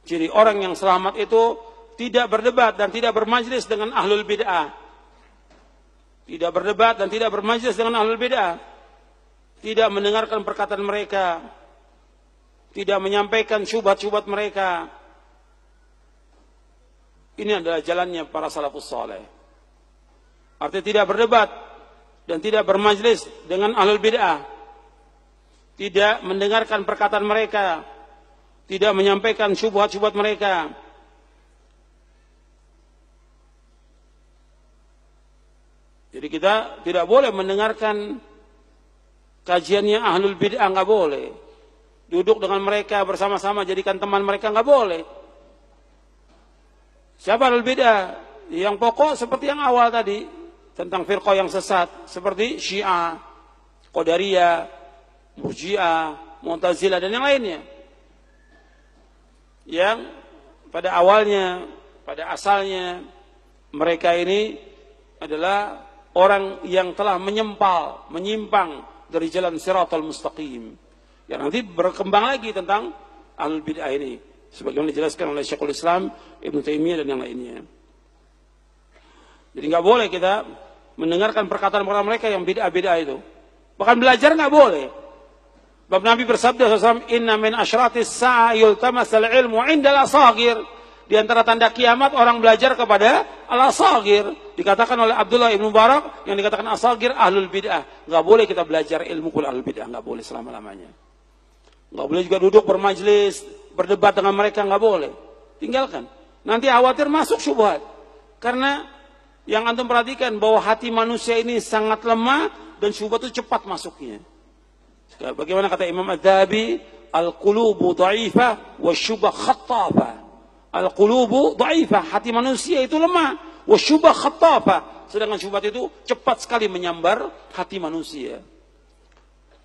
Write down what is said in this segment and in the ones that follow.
Jadi orang yang selamat itu tidak berdebat dan tidak bermajlis dengan ahlul bid'ah. Tidak berdebat dan tidak bermajlis dengan ahlul bid'ah. Tidak mendengarkan perkataan mereka. Tidak menyampaikan syubhat-syubhat mereka. Ini adalah jalannya para salafus saleh. Artinya tidak berdebat dan tidak bermajlis dengan ahlul bid'ah. Tidak mendengarkan perkataan mereka. Tidak menyampaikan syubhat-syubhat mereka. Jadi kita tidak boleh mendengarkan kajiannya ahlul bid'ah, nggak boleh. Duduk dengan mereka bersama-sama jadikan teman mereka, nggak boleh. Siapa ahlul bid'ah? Yang pokok seperti yang awal tadi tentang firqah yang sesat seperti Syiah, Qadariyah, Murji'ah, Mu'tazilah dan yang lainnya. Yang pada awalnya, pada asalnya mereka ini adalah orang yang telah menyimpang dari jalan siratal mustaqim. Yang nanti berkembang lagi tentang ahlul bid'ah ini. Sebagaimana dijelaskan oleh Syekhul Islam, Ibnu Taimiyah dan yang lainnya. Jadi nggak boleh kita mendengarkan perkataan-perkataan mereka yang bid'ah-bid'ah itu. Bahkan belajar nggak boleh. Bab Nabi bersabda SAW, Inna min asyratis sa'a yultamasal ilmu indal asagir. Di antara tanda kiamat orang belajar kepada al-asagir. Dikatakan oleh Abdullah ibn Mubarak yang dikatakan asagir ahlul bid'ah. Nggak boleh kita belajar ilmu kul ahlul bid'ah, nggak boleh selama-lamanya. Nggak boleh juga duduk bermajlis, berdebat dengan mereka, nggak boleh. Tinggalkan. Nanti khawatir masuk syubhat. Karena yang antum perhatikan bahwa hati manusia ini sangat lemah dan syubhat itu cepat masuknya. Bagaimana kata Imam Adz-Dzahabi, al-qulubu dha'ifah wa syubha khattafah. Al-qulubu dha'ifah, hati manusia itu lemah, wa syubha khattafah. Sedangkan syubhat itu cepat sekali menyambar hati manusia.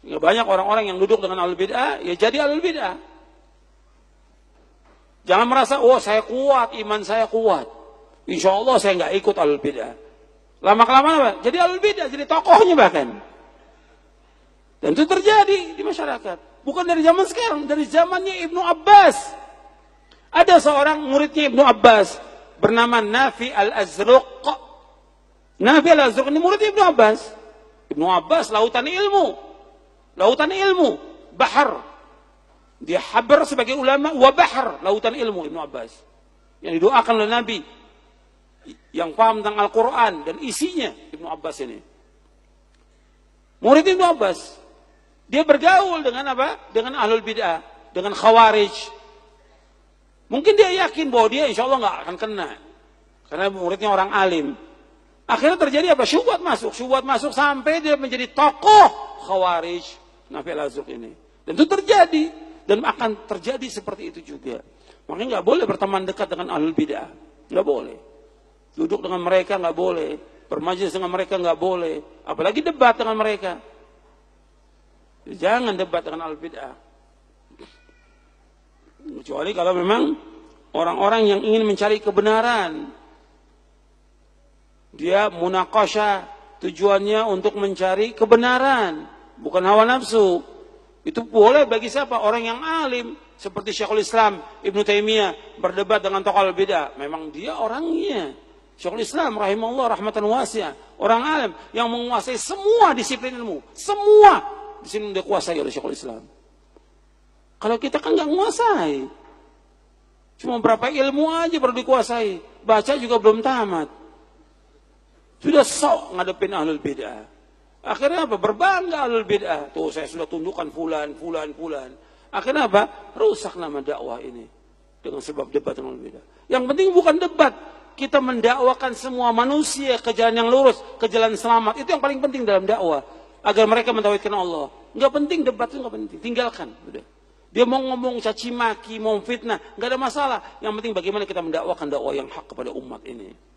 Ya, banyak orang-orang yang duduk dengan ahlul bid'ah, ya jadi ahlul bid'ah. Jangan merasa, oh saya kuat, iman saya kuat. Insya Allah saya nggak ikut ahlul bid'ah. Lama-kelamaan apa? Jadi ahlul bid'ah, jadi tokohnya bahkan. Dan itu terjadi di masyarakat. Bukan dari zaman sekarang, dari zamannya Ibnu Abbas. Ada seorang muridnya Ibnu Abbas bernama Nafi al-Azruq. Nafi al-Azruq ini murid Ibnu Abbas. Ibnu Abbas lautan ilmu. Lautan ilmu, bahar. Dia habar sebagai ulama wa bahar, lautan ilmu Ibnu Abbas. Yang didoakan oleh Nabi yang paham tentang Al-Qur'an dan isinya Ibnu Abbas ini. Murid Ibnu Abbas. Dia bergaul dengan apa? Dengan ahlul bid'ah, dengan khawarij. Mungkin dia yakin bahwa dia insya Allah nggak akan kena. Karena muridnya orang alim. Akhirnya terjadi apa? Syubhat masuk sampai dia menjadi tokoh khawarij. Nafi al-Azruq ini. Dan itu terjadi. Dan akan terjadi seperti itu juga. Makanya nggak boleh berteman dekat dengan ahlul bid'ah. Nggak boleh. Duduk dengan mereka nggak boleh. Bermajlis dengan mereka nggak boleh. Apalagi debat dengan mereka. Jangan debat dengan ahlul bid'ah. Kecuali kalau memang orang-orang yang ingin mencari kebenaran. Dia munaqasyah, tujuannya untuk mencari kebenaran, bukan hawa nafsu. Itu boleh bagi siapa? Orang yang alim. Seperti Syekhul Islam Ibnu Taimiyah berdebat dengan tokoh al-bid'ah. Memang dia orangnya. Syekhul Islam rahimahullah rahmatan wasi'ah. Orang alim yang menguasai semua disiplin ilmu. Semua di sini dikuasai oleh Syekhul Islam. Kalau kita kan nggak menguasai. Cuma berapa ilmu aja baru dikuasai. Baca juga belum tamat. Sudah sok ngadepin ahlul bid'ah. Akhirnya apa? Berbangga ahlul bid'ah. Tuh saya sudah tundukkan fulan. Akhirnya apa? Rusak nama dakwah ini. Dengan sebab debat dengan ahlul bid'ah. Yang penting bukan debat. Kita mendakwakan semua manusia ke jalan yang lurus. Ke jalan selamat. Itu yang paling penting dalam dakwah. Agar mereka mentauhidkan Allah. Nggak penting debat itu nggak penting. Tinggalkan. Udah. Dia mau ngomong caci maki, mau fitnah. Nggak ada masalah. Yang penting bagaimana kita mendakwakan dakwah yang hak kepada umat ini.